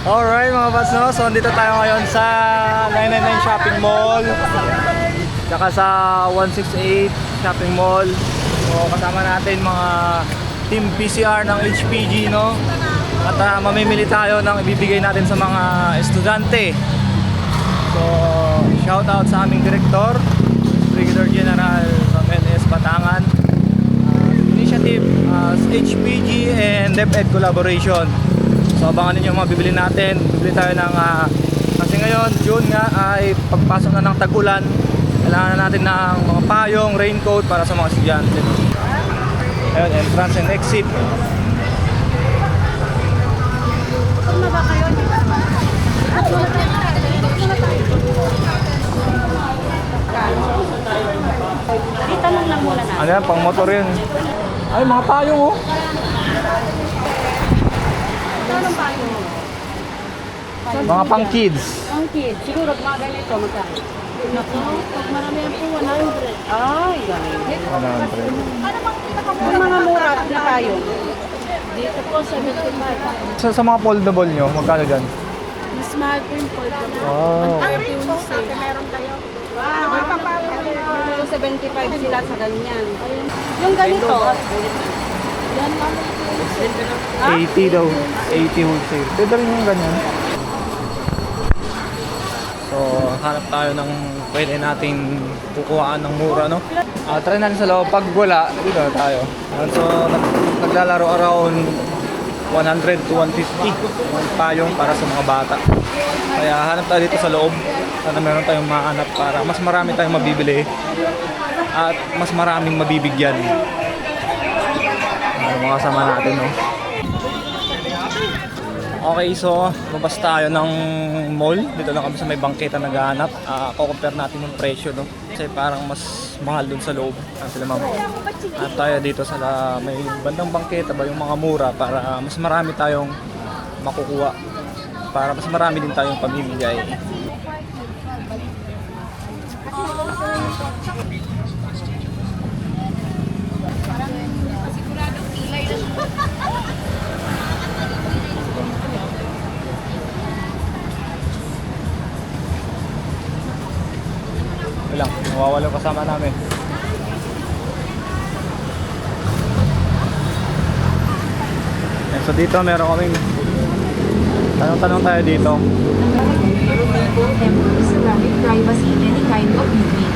Alright mga boss, no? So dito tayo ngayon sa 999 Shopping Mall, tsaka sa 168 Shopping Mall. So kasama natin mga team PCR ng HPG, no? At mamimili tayo ng ibibigay natin sa mga estudyante. So shout out sa aming director, Brigadier General from NS Batangan. Initiative HPG and DepEd collaboration. So abangan ninyo mga bibili natin. Bibili tayo ng kasi ngayon June nga ay pagpasok na ng tag-ulan. Kailangan na natin ng mga payong, raincoat para sa mga estudyante. Ayun, entrance and exit. Dito lang muna na. Ano yan, pang motor yun. Ay, mga payong oh. Anong payo? Mga pang kids. Ang kid, siguro mga ganito magkano? Naku, pag marami yan po, 100. Ay, ganito. 100. Yung mga mura na tayo. Dito po, 75. Sa mga foldable nyo, magkano dyan? Mas mahal po yung foldable. Wow. Ang rate po, meron tayo. Wow, 75 sila sa ganyan. Yung ganito, yan lang. 80 daw. 80 wholesale. Pwede rin yung ganyan. So, hanap tayo ng pwede nating kukuhaan ng mura, no? Try natin sa loob. Pag wala, dito na tayo. So, naglalaro around 100 to 150 yung payong para sa mga bata. Kaya hanap tayo dito sa loob. Sana meron tayong mahanap para mas marami tayong mabibili at mas maraming mabibigyan. Mga kasama natin, no? Okay, so labas tayo ng mall. Dito lang kami sa may bangketa naghahanap. Compare natin yung presyo, no? Kasi parang mas mahal dun sa loob. Sila ma'am. At tayo dito sa may bandang bangketa ba yung mga mura para mas marami tayong makukuha. Para mas marami din tayong pamimigay. Lang, nawawala yung kasama namin. So dito meron kaming tanong-tanong tayo dito. Ceramic privacy in any kind of unit.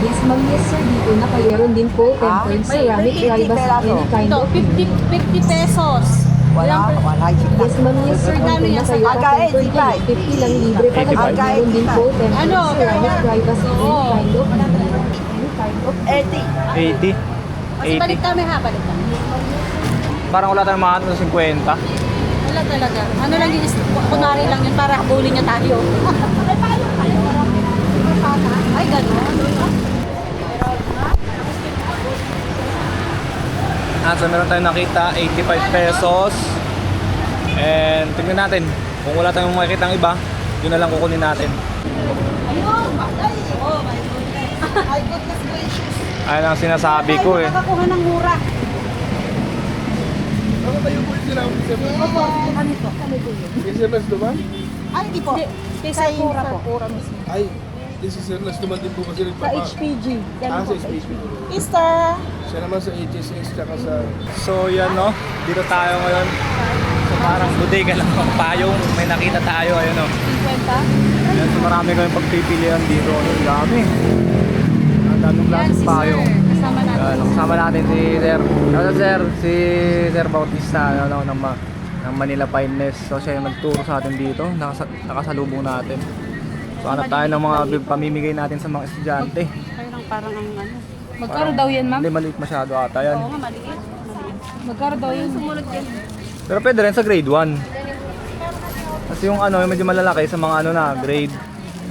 Yes ma'am, yes sir, dito na kayo. Meron din po tempered ceramic privacy in any kind Ito, of unit. 50 pesos. Wala. Yes ma'am, yes sir, Magkano dito yan na sa kayo. Aga, Tempered yan, 50 lang libre pa lang. 85. Meron din po tempered Ano? ceramic privacy in Oo. any kind of unit. Any kind of 80. 80. Kasi balik kami ha, balik kami. Parang wala tayong mahanap ng 50. Wala talaga. Ano lang yung, kunwari lang yun para habulin niya tayo. Ay, gano'n. So meron tayong nakita 85 pesos. And tingnan natin kung wala tayong makikita ng iba, yun na lang kukunin natin. Ayun! Oh, my goodness. My goodness gracious. Ayun ang sinasabi ko eh. Nakakakuha ng mura. Ano ba yung bulit nila? Opo, kami po. SMS naman? Ay, hindi po. Kaysa pura po. Ay, this is SMS naman din po kasi Sa nagpapa... HPG. Ah, sa HPG. Easter! Siya naman sa HSS tsaka sa... So yan, no, dito tayo ngayon. So parang bodega lang ng payong. May nakita tayo, ayun, no. 50? Yan, so marami kayong pagpipilian dito. Ang dami. Ang daming Yan, klaseng si payong. Sir. Kasama natin. Yan, kasama natin si Sir. Ano Sir? Si Sir Bautista, ano, ng Manila Fineness. So siya yung nagturo sa atin dito. Nakasalubong natin. So hanap tayo ng mga pamimigay natin sa mga estudyante. Kayo lang parang ang ano. Magkano daw yan, ma'am? Hindi maliit masyado ata yan. Oo nga, maliit. Magkano daw yun? Sumunod yan. Pero pwede rin sa grade 1. Kasi yung ano, yung medyo malalaki sa mga ano na, grade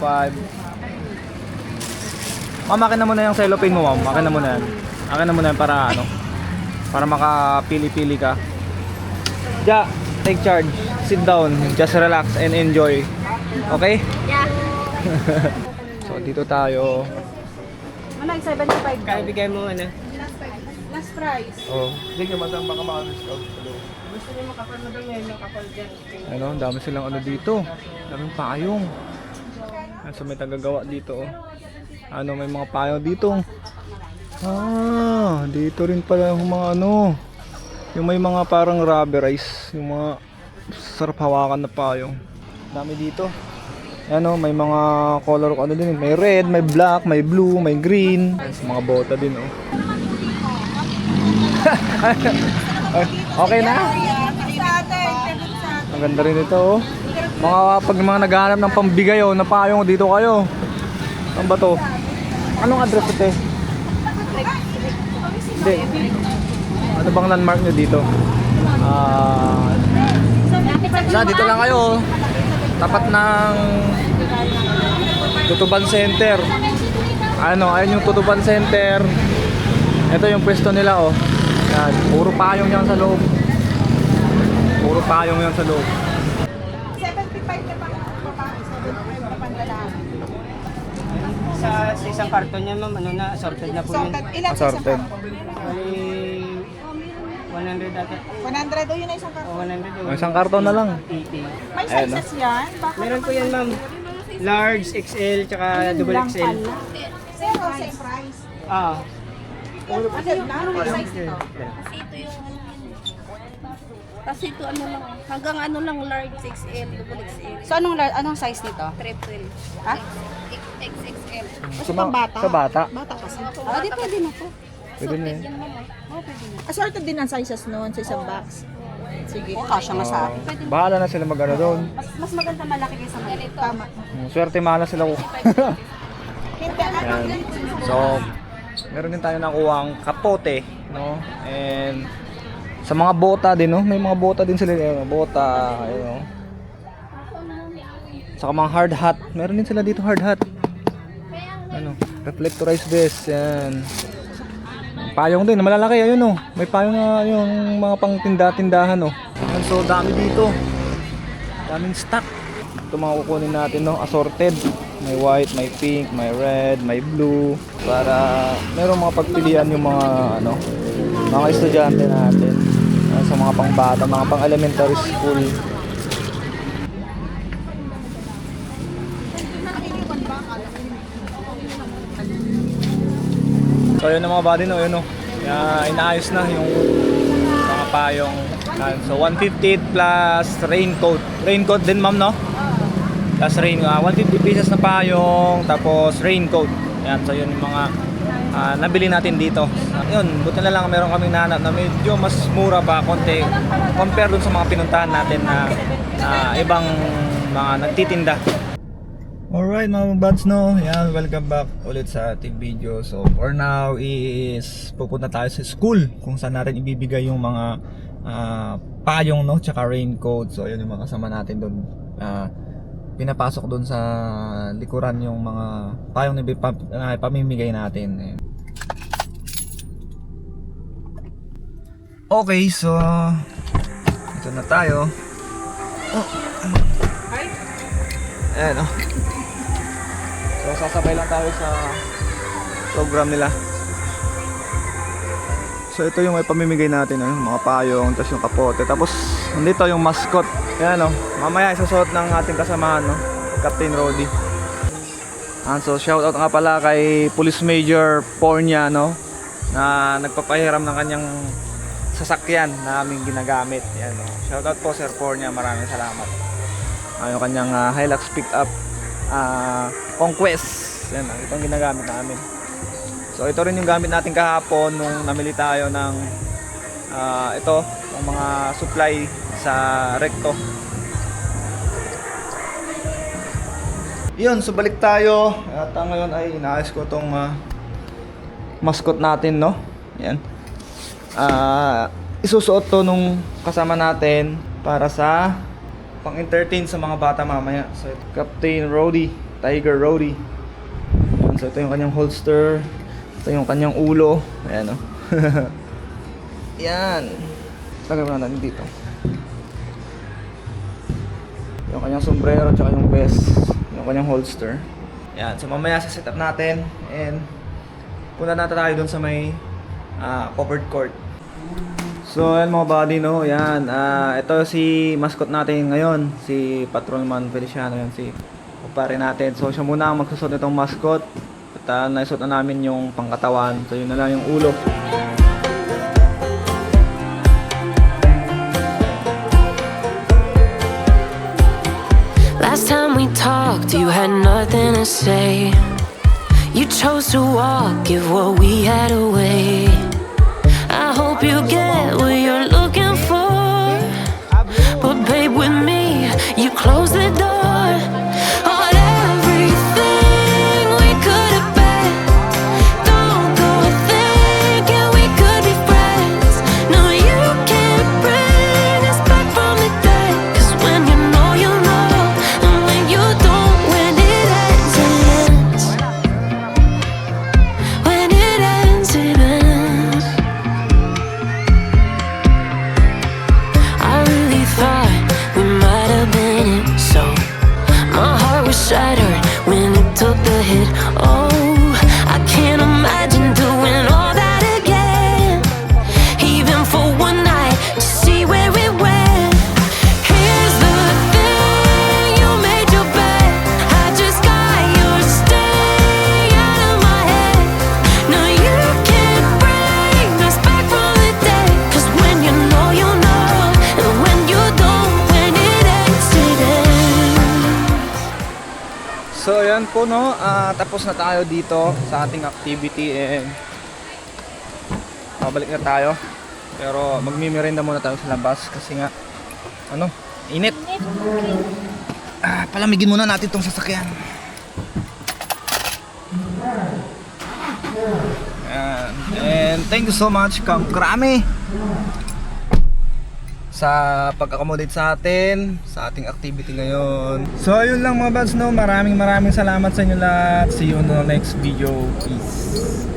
5. Ma'am, akin na muna yung cellophane mo, ma'am. Akin na muna yan. Akin na muna yan para ano, para makapili-pili ka. Ja, take charge. Sit down. Just relax and enjoy. Okay? Yeah. So, dito tayo. Ano, 75 Kaya bigay mo ano? Last price. Oh. Sige, madam, baka maka-discount sa loob. rin makapal mo doon, may makapal dyan. Ano, dami silang ano dito. Daming payong. Yan, so may tagagawa dito. Oh. Ano, may mga payong dito. Ah, dito rin pala yung mga ano. Yung may mga parang rubberized. Yung mga sarap hawakan na payong. Dami dito. Ano, may mga color ano din. May red, may black, may blue, may green. Yan, sa mga bota din oh. Okay na? Ang ganda rin ito oh. Pag mga naghahanap ng pambigay oh, na payong dito kayo. Saan ba to? Anong address ito eh? Hindi. Ano bang landmark nyo dito? Dito lang kayo oh. Tapat ng Tutuban Center. Ano, ayun yung Tutuban Center. Ito yung pwesto nila oh. Yan, puro payong yan sa loob. Puro payong yan sa loob. 75 na pa. 75 na pandalahan. Sa isang karton niya, ma'am, ano na, assorted na po yun. Ilan Assorted. Bali, 100 dati. 100 o yun na isang karton. O 100 o May isang karton na lang. 80. May sizes yan? Baka Meron po yan, ma'am. Large, XL, tsaka double XL. zero, same price. Ah. Ano yung size nito? Kasi ito ano lang, hanggang ano lang large XL, double XL, So anong size nito? triple, Ha? XXL. Kasi pang bata. Sa bata. Bata kasi. Ah, di pwede na to. Pwede na yun. Yan naman. Oh, pwede na. Assorted din ang sizes noon sa isang box. Sige, kasya nga sa akin. Bahala na sila mag-ano doon. Mas maganda malaki kaysa maliit. Tama. Swerte mahal na sila ko. Hindi, ano? Yan. So, meron din tayo nakuhang kapote, no? And sa mga bota din, no? May mga bota din sila, bota, ayun, no? Saka mga hard hat. Meron din sila dito hard hat. Ano, reflectorized vest, yan. Payong din, malalaki, ayun, no? May payong na yung mga pang tinda-tindahan, no? Yan, so dami dito. Daming stock. Ito mga kukunin natin, no? Assorted. May white, may pink, may red, may blue. Para merong mga pagpilian yung mga ano, mga estudyante natin. Sa mga pangbata, mga pang elementary school. So yun ang mga body no, yun no. Inaayos na yung mga payong. So 150 plus raincoat. Raincoat din ma'am no? Plus 150 pieces na payong, tapos raincoat. Yan, so yun yung mga nabili natin dito. Yun, buti na lang meron kaming nahanap na medyo mas mura pa konti compare dun sa mga pinuntahan natin na ibang mga nagtitinda. Alright mga buds no, yan, welcome back ulit sa ating video. So for now is pupunta tayo sa school kung saan natin ibibigay yung mga payong no, tsaka raincoat. So yun yung mga kasama natin doon. Pinapasok doon sa likuran yung mga payong na pamimigay natin. Okay, so ito na tayo. Ayan o. So sasabay lang tayo sa program nila. So ito yung may pamimigay natin, mga payong, tapos yung kapote, tapos nandito yung mascot. Ayan o, mamaya isusuot ng ating kasamahan, no? Captain Rody. So shoutout nga pala kay Police Major Pornia, no? Na nagpapahiram ng kanyang sasakyan na aming ginagamit. Ayan, no? Shoutout po Sir Pornia, maraming salamat. Yung kanyang Hilux pickup Conquest. Ayan, itong ginagamit namin. So ito rin yung gamit natin kahapon nung namili tayo ng ito, yung mga supply sa Recto. Yun, so balik tayo. At ngayon ay inaayos ko tong mascot natin, no? Yan. Isusuot to nung kasama natin para sa pang-entertain sa mga bata mamaya. So Captain Rody, Tiger Rody. Yan, so ito yung kanyang holster. Ito yung kanyang ulo. Ayan, no? Yan. Lagay mo na natin dito. Yung kanyang sombrero, tsaka yung vest, yung kanyang holster. Yan, so mamaya sa setup natin and punta natin tayo dun sa may covered court. So ayan mga buddy, no, yan. Ito si mascot natin ngayon, si Patrolman Feliciano, yan, si pare natin. So siya muna ang magsusot nitong mascot. At naisuot na namin yung pangkatawan. So yun na lang yung ulo. Last time we talked, you had nothing to say. You chose to walk, give what we had away. I hope you get what you're looking for. But babe, with me, you close the door on everything we could have been. Don't go thinking we could be friends. No, you can't bring us back from the dead. 'Cause when you know, you know. And when you don't, when it ends, it ends. When it ends, it ends. I really thought we might have been it, so my heart was shattered when it took the hit. Oh, I can't imagine doing all that again, even for one night to see where it went. Here's the thing, you made your bed, I just got your stay out of my head. No, you can't bring us back from the dead. 'Cause when you know, you know. And when you don't, when it ends, it ends. So yan po, no, tapos na tayo dito sa ating activity and babalik na tayo. Pero magmimirinda muna tayo sa labas kasi nga ano, init. Palamigin muna natin tong sasakyan. Ayan. And thank you so much Kang Krami sa pag-accommodate sa atin sa ating activity ngayon. So ayun lang mga buds, no, maraming salamat sa inyo lahat. See you on the next video. Peace.